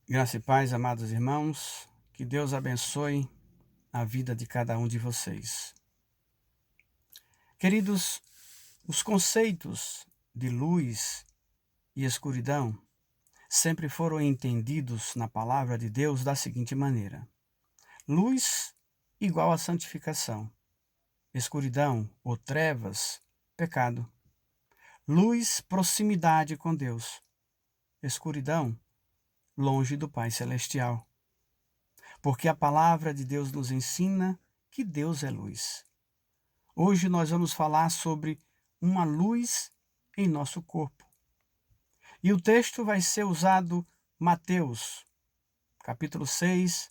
Graça e paz, amados irmãos, que Deus abençoe a vida de cada um de vocês. Queridos, os conceitos de luz e escuridão sempre foram entendidos na palavra de Deus da seguinte maneira: luz igual a santificação, escuridão ou trevas, pecado. Luz, proximidade com Deus, escuridão, longe do Pai Celestial. Porque a palavra de Deus nos ensina que Deus é luz. Hoje nós vamos falar sobre uma luz em nosso corpo. E o texto vai ser usado Mateus, capítulo 6,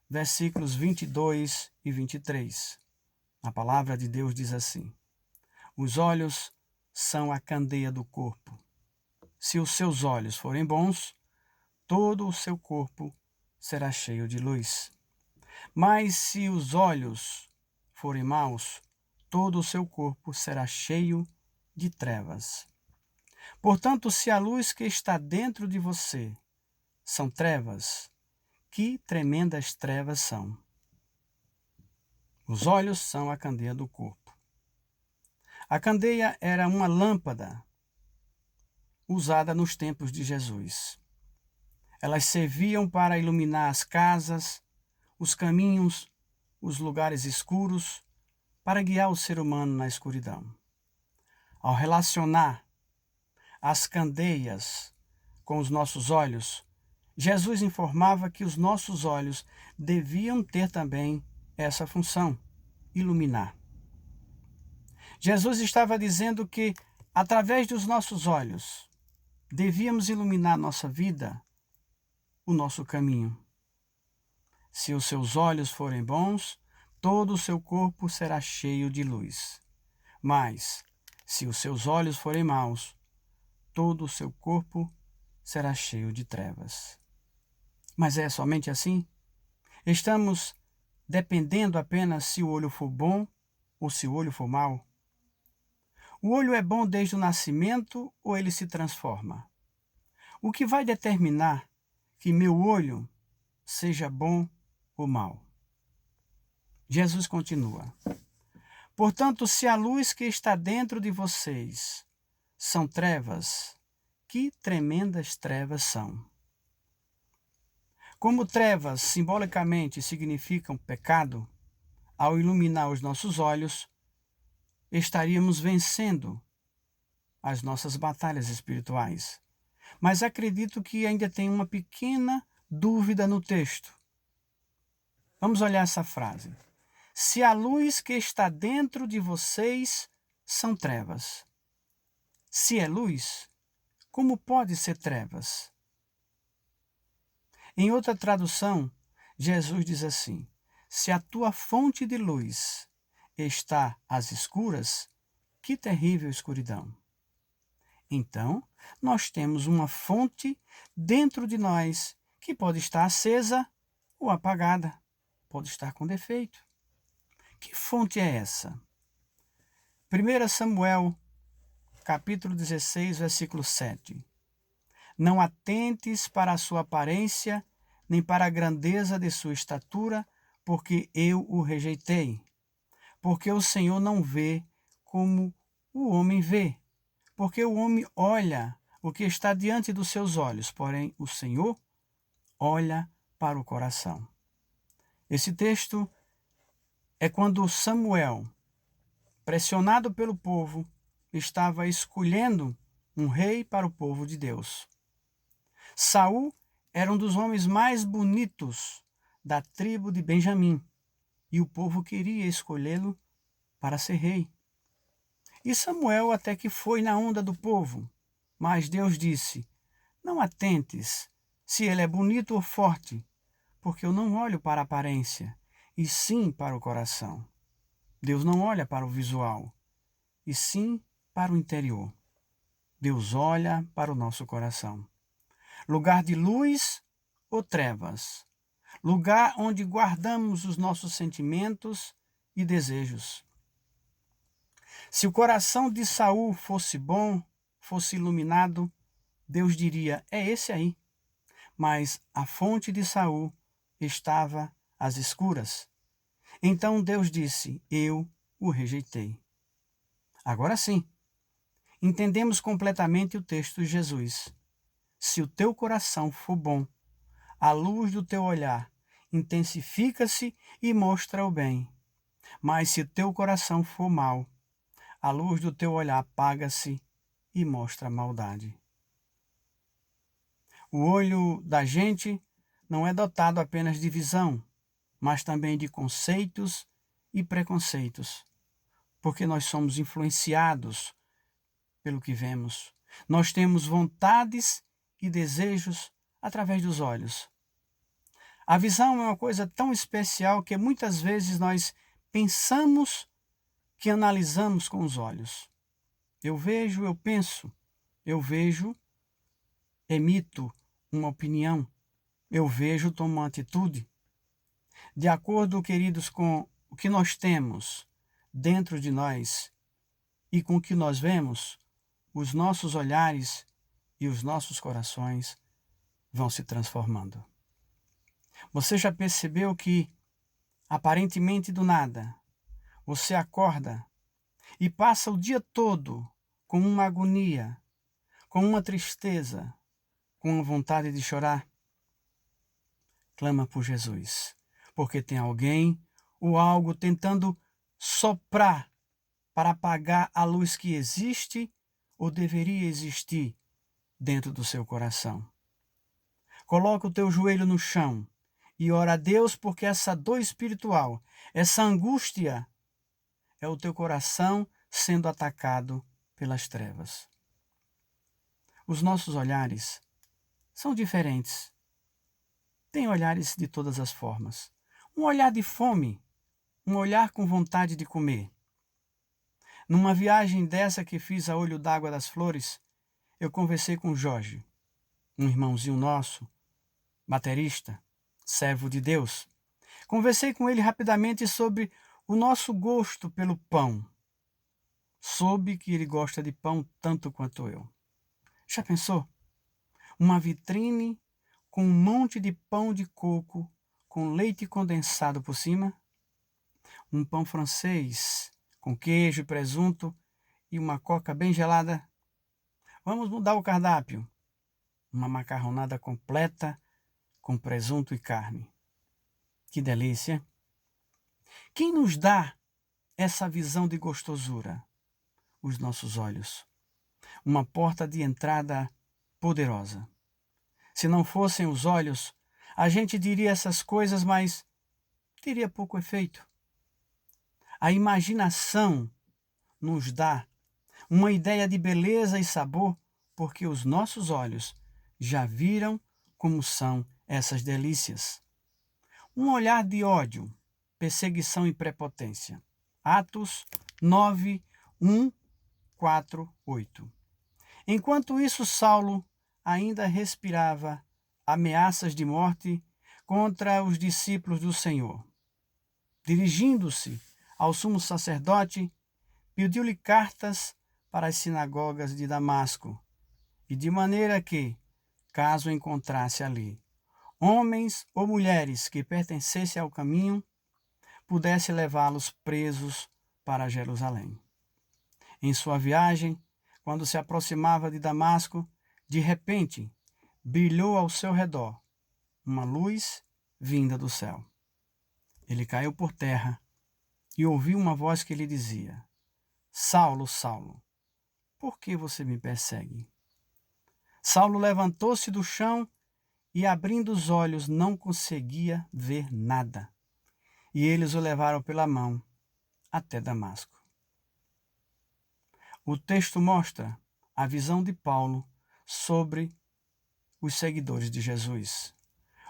versículos 22 e 23. A palavra de Deus diz assim: os olhos são a candeia do corpo. Se os seus olhos forem bons, todo o seu corpo será cheio de luz. Mas se os olhos forem maus, todo o seu corpo será cheio de trevas. Portanto, se a luz que está dentro de você são trevas, que tremendas trevas são. Os olhos são a candeia do corpo. A candeia era uma lâmpada usada nos tempos de Jesus. Elas serviam para iluminar as casas, os caminhos, os lugares escuros, para guiar o ser humano na escuridão. Ao relacionar as candeias com os nossos olhos, Jesus informava que os nossos olhos deviam ter também essa função, iluminar. Jesus estava dizendo que, através dos nossos olhos, devíamos iluminar nossa vida, o nosso caminho. Se os seus olhos forem bons, todo o seu corpo será cheio de luz. Mas, se os seus olhos forem maus, todo o seu corpo será cheio de trevas. Mas é somente assim? Estamos dependendo apenas se o olho for bom ou se o olho for mau? O olho é bom desde o nascimento ou ele se transforma? O que vai determinar que meu olho seja bom ou mau? Jesus continua: portanto, se a luz que está dentro de vocês são trevas, que tremendas trevas são. Como trevas simbolicamente significam pecado, ao iluminar os nossos olhos, estaríamos vencendo as nossas batalhas espirituais. Mas acredito que ainda tem uma pequena dúvida no texto. Vamos olhar essa frase. Se a luz que está dentro de vocês são trevas. Se é luz, como pode ser trevas? Em outra tradução, Jesus diz assim: se a tua fonte de luz está às escuras, que terrível escuridão. Então, nós temos uma fonte dentro de nós que pode estar acesa ou apagada, pode estar com defeito. Que fonte é essa? 1 Samuel, capítulo 16, versículo 7. Não atentes para a sua aparência, nem para a grandeza de sua estatura, porque eu o rejeitei. Porque o Senhor não vê como o homem vê. Porque o homem olha o que está diante dos seus olhos, porém o Senhor olha para o coração. Esse texto é quando Samuel, pressionado pelo povo, estava escolhendo um rei para o povo de Deus. Saul era um dos homens mais bonitos da tribo de Benjamim, e o povo queria escolhê-lo para ser rei. E Samuel até que foi na onda do povo, mas Deus disse: não atentes se ele é bonito ou forte, porque eu não olho para a aparência, e sim para o coração. Deus não olha para o visual, e sim para o interior. Deus olha para o nosso coração. Lugar de luz ou trevas? Lugar onde guardamos os nossos sentimentos e desejos. Se o coração de Saul fosse bom, fosse iluminado, Deus diria: é esse aí. mas a fonte de Saul estava às escuras. Então Deus disse: eu o rejeitei. Agora sim, entendemos completamente o texto de Jesus. Se o teu coração for bom, a luz do teu olhar intensifica-se e mostra o bem. Mas se o teu coração for mau, a luz do teu olhar apaga-se e mostra a maldade. O olho da gente não é dotado apenas de visão, mas também de conceitos e preconceitos, porque nós somos influenciados pelo que vemos. Nós temos vontades e desejos através dos olhos. A visão é uma coisa tão especial que muitas vezes nós pensamos que analisamos com os olhos. Eu vejo, eu penso, eu vejo, emito uma opinião, eu vejo, tomo uma atitude. De acordo, queridos, com o que nós temos dentro de nós e com o que nós vemos, os nossos olhares e os nossos corações vão se transformando. Você já percebeu que, aparentemente do nada, você acorda e passa o dia todo com uma agonia, com uma tristeza, com uma vontade de chorar? Clama por Jesus, porque tem alguém ou algo tentando soprar para apagar a luz que existe ou deveria existir dentro do seu coração. Coloca o teu joelho no chão e ora a Deus, porque essa dor espiritual, essa angústia, é o teu coração sendo atacado pelas trevas. Os nossos olhares são diferentes. Tem olhares de todas as formas. Um olhar de fome, um olhar com vontade de comer. Numa viagem dessa que fiz a Olho d'Água das Flores, eu conversei com Jorge, um irmãozinho nosso, baterista, servo de Deus. Conversei com ele rapidamente sobre o nosso gosto pelo pão. Soube que ele gosta de pão tanto quanto eu. Já pensou? Uma vitrine com um monte de pão de coco com leite condensado por cima? Um pão francês com queijo e presunto e uma coca bem gelada? Vamos mudar o cardápio. Uma macarronada completa com presunto e carne. Que delícia! Quem nos dá essa visão de gostosura? Os nossos olhos. Uma porta de entrada poderosa. Se não fossem os olhos, a gente diria essas coisas, mas teria pouco efeito. A imaginação nos dá uma ideia de beleza e sabor, porque os nossos olhos já viram como são essas delícias. Um olhar de ódio, perseguição e prepotência. Atos 9, 1, 4, 8. Enquanto isso, Saulo ainda respirava ameaças de morte contra os discípulos do Senhor. Dirigindo-se ao sumo sacerdote, pediu-lhe cartas para as sinagogas de Damasco, e de maneira que, caso encontrasse ali homens ou mulheres que pertencessem ao caminho, pudesse levá-los presos para Jerusalém. Em sua viagem, quando se aproximava de Damasco, de repente, brilhou ao seu redor uma luz vinda do céu. Ele caiu por terra e ouviu uma voz que lhe dizia: Saulo, Saulo, por que você me persegue? Saulo levantou-se do chão e, abrindo os olhos, não conseguia ver nada. E eles o levaram pela mão até Damasco. O texto mostra a visão de Paulo sobre os seguidores de Jesus.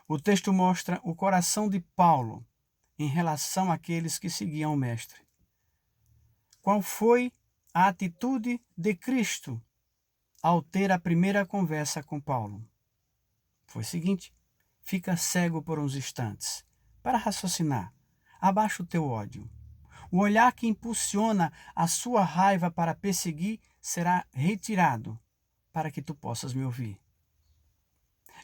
O texto mostra o coração de Paulo em relação àqueles que seguiam o Mestre. Qual foi a atitude de Cristo ao ter a primeira conversa com Paulo? Foi o seguinte: fica cego por uns instantes, para raciocinar, abaixa o teu ódio. O olhar que impulsiona a sua raiva para perseguir será retirado, para que tu possas me ouvir.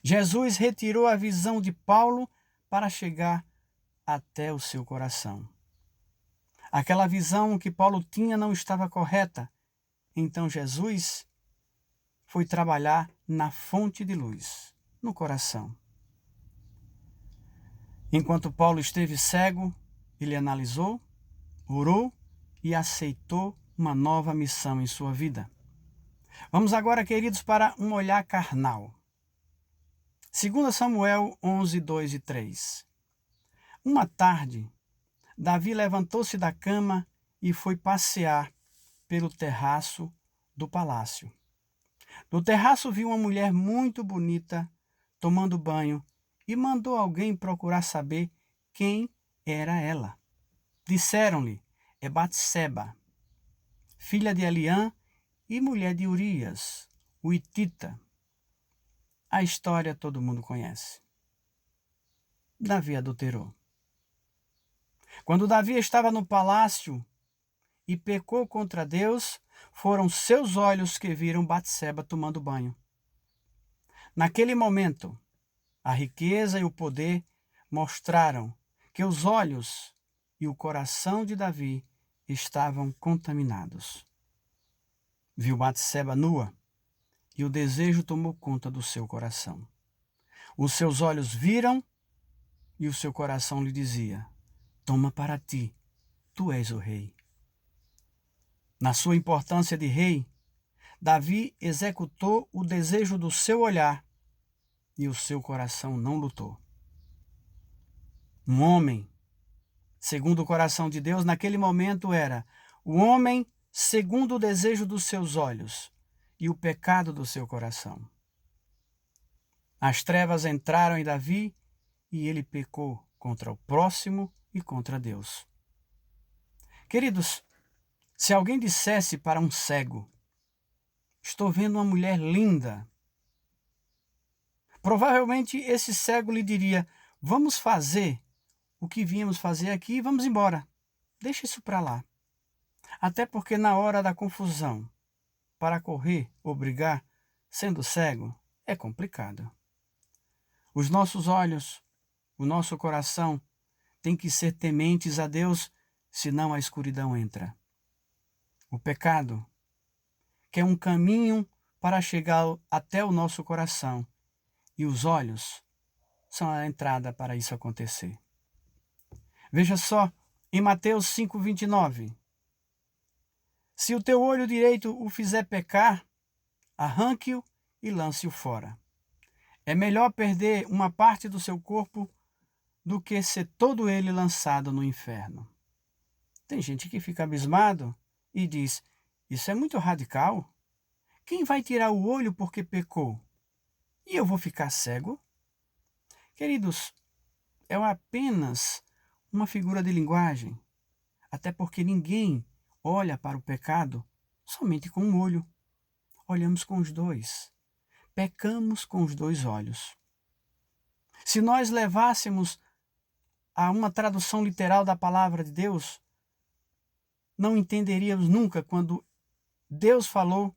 Jesus retirou a visão de Paulo para chegar até o seu coração. Aquela visão que Paulo tinha não estava correta. Então Jesus foi trabalhar na fonte de luz, no coração. Enquanto Paulo esteve cego, ele analisou, orou e aceitou uma nova missão em sua vida. Vamos agora, queridos, para um olhar carnal. 2 Samuel 11, 2 e 3. Uma tarde, Davi levantou-se da cama e foi passear pelo terraço do palácio. No terraço viu uma mulher muito bonita tomando banho e mandou alguém procurar saber quem era ela. Disseram-lhe: é Batseba, filha de Eliã e mulher de Urias, o hitita. A história todo mundo conhece. Davi adulterou. Quando Davi estava no palácio e pecou contra Deus, foram seus olhos que viram Batseba tomando banho. Naquele momento, a riqueza e o poder mostraram que os olhos e o coração de Davi estavam contaminados. Viu Batseba nua e o desejo tomou conta do seu coração. Os seus olhos viram e o seu coração lhe dizia: toma para ti, tu és o rei. Na sua importância de rei, Davi executou o desejo do seu olhar e o seu coração não lutou. Um homem, segundo o coração de Deus, naquele momento era o homem segundo o desejo dos seus olhos e o pecado do seu coração. As trevas entraram em Davi e ele pecou contra o próximo e contra Deus. Queridos, se alguém dissesse para um cego: estou vendo uma mulher linda, provavelmente esse cego lhe diria: vamos fazer o que viemos fazer aqui e vamos embora. Deixa isso para lá. Até porque na hora da confusão, para correr ou brigar, sendo cego, é complicado. Os nossos olhos, o nosso coração, tem que ser tementes a Deus, senão a escuridão entra. O pecado, que é um caminho para chegar até o nosso coração, e os olhos são a entrada para isso acontecer. Veja só, em Mateus 5,29. Se o teu olho direito o fizer pecar, arranque-o e lance-o fora. É melhor perder uma parte do seu corpo do que ser todo ele lançado no inferno. Tem gente que fica abismado e diz: isso é muito radical. Quem vai tirar o olho porque pecou? E eu vou ficar cego? Queridos, é apenas uma figura de linguagem, até porque ninguém olha para o pecado somente com um olho. Olhamos com os dois. Pecamos com os dois olhos. Se nós levássemos a uma tradução literal da palavra de Deus, não entenderíamos nunca quando Deus falou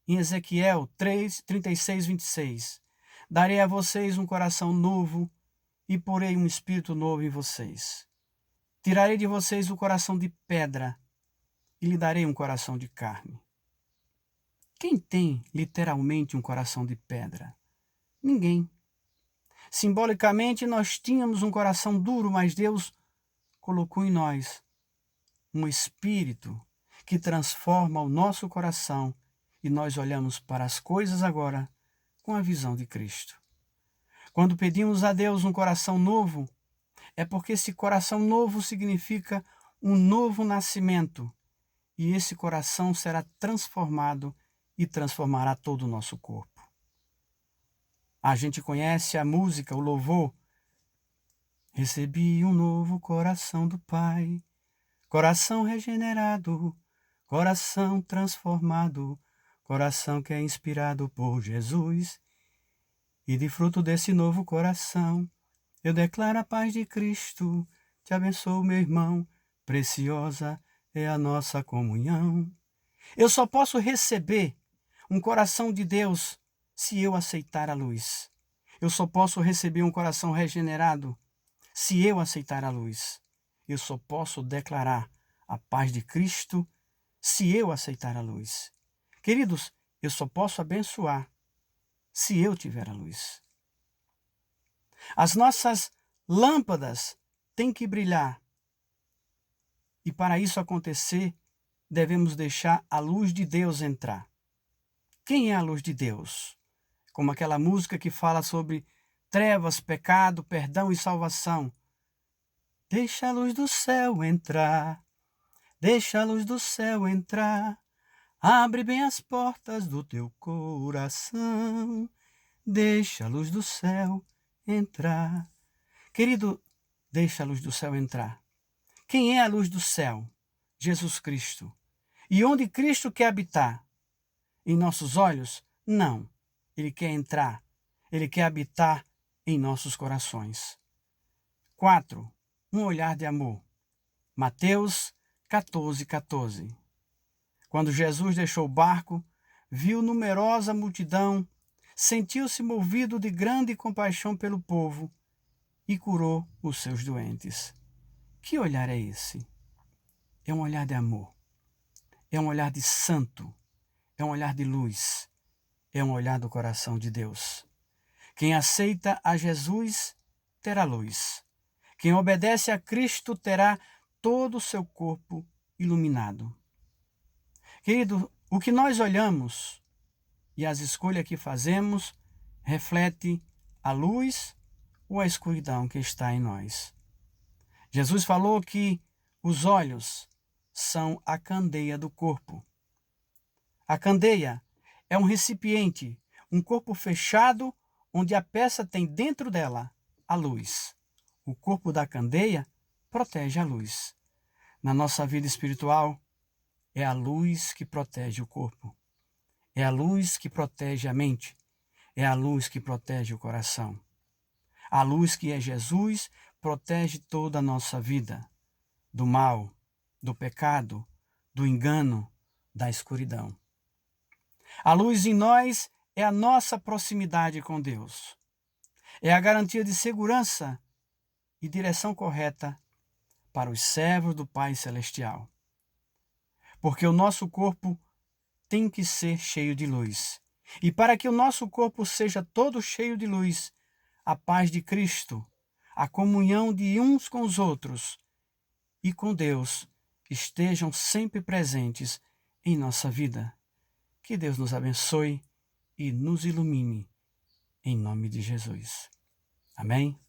em Ezequiel 3, 36, 26. Darei a vocês um coração novo e porei um espírito novo em vocês. Tirarei de vocês o coração de pedra e lhe darei um coração de carne. Quem tem literalmente um coração de pedra? Ninguém. Simbolicamente, nós tínhamos um coração duro, mas Deus colocou em nós um espírito que transforma o nosso coração e nós olhamos para as coisas agora com a visão de Cristo. Quando pedimos a Deus um coração novo, é porque esse coração novo significa um novo nascimento e esse coração será transformado e transformará todo o nosso corpo. A gente conhece a música, o louvor. Recebi um novo coração do Pai, coração regenerado, coração transformado, coração que é inspirado por Jesus. E de fruto desse novo coração, eu declaro a paz de Cristo. Te abençoo, meu irmão, preciosa é a nossa comunhão. Eu só posso receber um coração de Deus se eu aceitar a luz. Eu só posso receber um coração regenerado se eu aceitar a luz. Eu só posso declarar a paz de Cristo se eu aceitar a luz. Queridos, eu só posso abençoar se eu tiver a luz. As nossas lâmpadas têm que brilhar. E para isso acontecer, devemos deixar a luz de Deus entrar. Quem é a luz de Deus? Como aquela música que fala sobre trevas, pecado, perdão e salvação. Deixa a luz do céu entrar, deixa a luz do céu entrar, abre bem as portas do teu coração, deixa a luz do céu entrar. Querido, deixa a luz do céu entrar. Quem é a luz do céu? Jesus Cristo. E onde Cristo quer habitar? Em nossos olhos? Não. Ele quer entrar. Ele quer habitar em nossos corações. 4. Um olhar de amor. Mateus 14:14. Quando Jesus deixou o barco, viu numerosa multidão, sentiu-se movido de grande compaixão pelo povo e curou os seus doentes. Que olhar é esse? É um olhar de amor. É um olhar de santo. É um olhar de luz. É um olhar do coração de Deus. Quem aceita a Jesus terá luz. Quem obedece a Cristo terá todo o seu corpo iluminado. Querido, o que nós olhamos e as escolhas que fazemos reflete a luz ou a escuridão que está em nós. Jesus falou que os olhos são a candeia do corpo. A candeia é um recipiente, um corpo fechado, onde a peça tem dentro dela a luz. O corpo da candeia protege a luz. Na nossa vida espiritual, é a luz que protege o corpo. É a luz que protege a mente. É a luz que protege o coração. A luz que é Jesus protege toda a nossa vida do mal, do pecado, do engano, da escuridão. A luz em nós é a nossa proximidade com Deus. É a garantia de segurança e direção correta para os servos do Pai Celestial. Porque o nosso corpo tem que ser cheio de luz. E para que o nosso corpo seja todo cheio de luz, a paz de Cristo, a comunhão de uns com os outros e com Deus estejam sempre presentes em nossa vida. Que Deus nos abençoe e nos ilumine, em nome de Jesus. Amém?